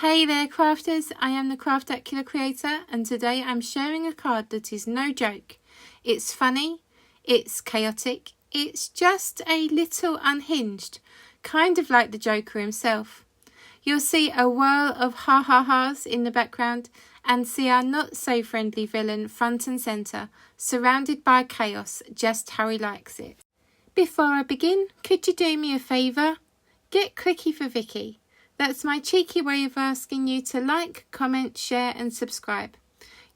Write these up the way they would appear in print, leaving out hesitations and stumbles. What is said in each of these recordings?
Hey there crafters, I am the Craftacular creator and today I'm sharing a card that is no joke. It's funny, it's chaotic, it's just a little unhinged, kind of like the Joker himself. You'll see a whirl of ha-ha-has in the background and see our not so friendly villain front and centre, surrounded by chaos just how he likes it. Before I begin, could you do me a favour? Get clicky for Vicky. That's my cheeky way of asking you to like, comment, share and subscribe.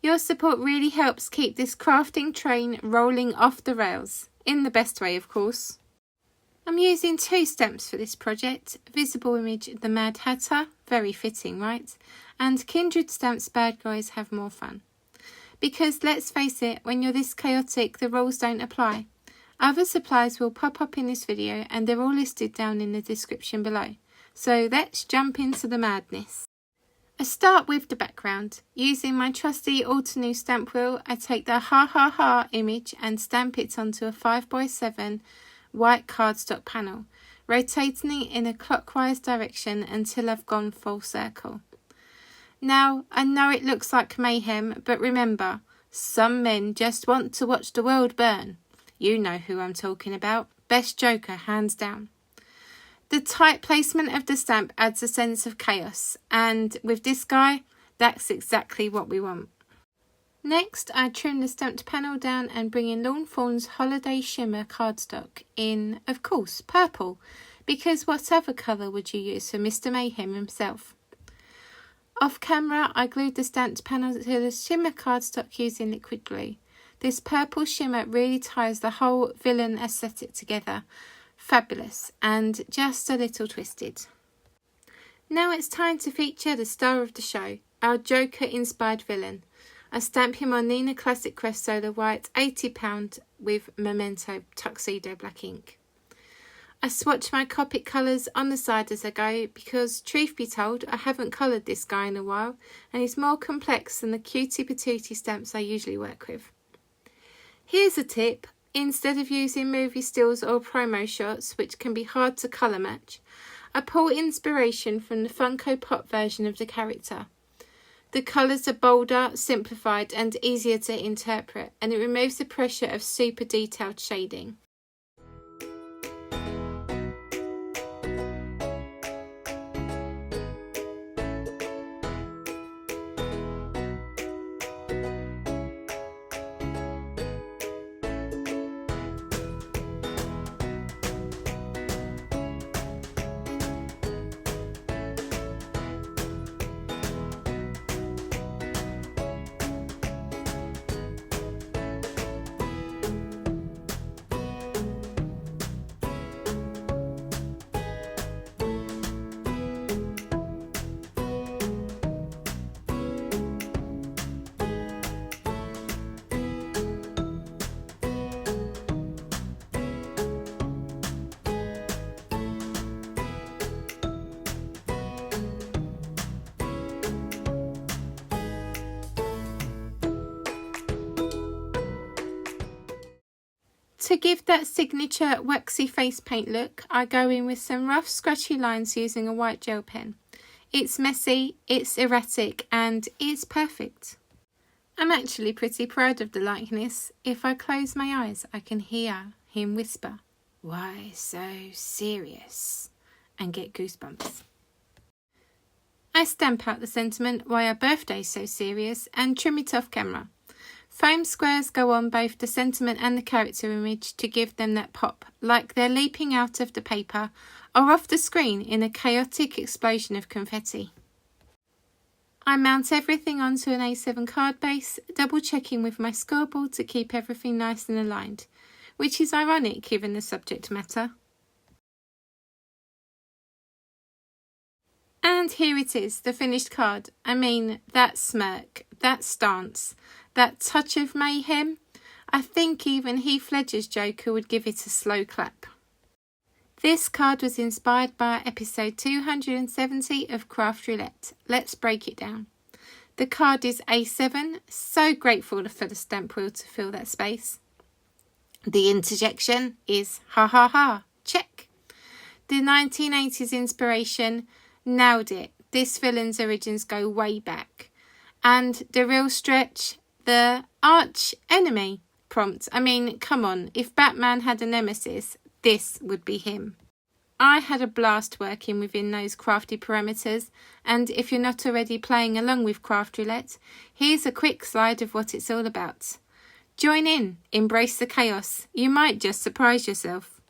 Your support really helps keep this crafting train rolling off the rails, in the best way of course. I'm using two stamps for this project, Visible Image The Mad Hatter, very fitting right, and Kindred Stamps Bad Guys Have More Fun. Because let's face it, when you're this chaotic the rules don't apply. Other supplies will pop up in this video and they're all listed down in the description below. So let's jump into the madness. I start with the background. Using my trusty Altenew stamp wheel, I take the ha-ha-ha image and stamp it onto a 5x7 white cardstock panel, rotating it in a clockwise direction until I've gone full circle. Now, I know it looks like mayhem, but remember, some men just want to watch the world burn. You know who I'm talking about. Best Joker, hands down. The tight placement of the stamp adds a sense of chaos, and with this guy, that's exactly what we want. Next, I trim the stamped panel down and bring in Lawn Fawn's Holiday Shimmer cardstock in, of course, purple, because what other colour would you use for Mr. Mayhem himself? Off camera, I glued the stamped panel to the shimmer cardstock using liquid glue. This purple shimmer really ties the whole villain aesthetic together. Fabulous and just a little twisted. Now it's time to feature the star of the show, our Joker inspired villain. I stamp him on Nina Classic Crest Solar White £80 with Memento Tuxedo Black ink. I swatch my Copic colours on the side as I go because, truth be told, I haven't coloured this guy in a while and he's more complex than the cutie patootie stamps I usually work with. Here's a tip. Instead of using movie stills or promo shots, which can be hard to colour match, I pull inspiration from the Funko Pop version of the character. The colours are bolder, simplified and easier to interpret, and it removes the pressure of super detailed shading. To give that signature waxy face paint look, I go in with some rough scratchy lines using a white gel pen. It's messy, it's erratic and it's perfect. I'm actually pretty proud of the likeness. If I close my eyes I can hear him whisper, "Why so serious?" and get goosebumps. I stamp out the sentiment, "Why are birthdays so serious?" and trim it off camera. Foam squares go on both the sentiment and the character image to give them that pop, like they're leaping out of the paper or off the screen in a chaotic explosion of confetti. I mount everything onto an A7 card base, double checking with my scoreboard to keep everything nice and aligned, which is ironic given the subject matter. And here it is, the finished card. I mean, that smirk, that stance, that touch of mayhem. I think even Heath Ledger's Joker would give it a slow clap. This card was inspired by episode 270 of Craft Roulette. Let's break it down. The card is A7, so grateful for the stamp wheel to fill that space. The interjection is ha-ha-ha, check. The 1980s inspiration, nailed it. this villain's origins go way back. And the real stretch, the arch enemy prompt. I mean, come on, if Batman had a nemesis, this would be him. I had a blast working within those crafty parameters, and if you're not already playing along with Craft Roulette, here's a quick slide of what it's all about. Join in, embrace the chaos, you might just surprise yourself.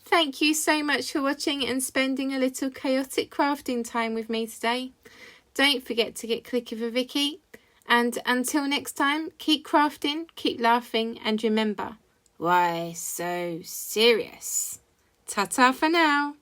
Thank you so much for watching and spending a little chaotic crafting time with me today. Don't forget to get Click of a Vicky, and until next time, keep crafting, keep laughing, and remember, why so serious? Ta-ta for now.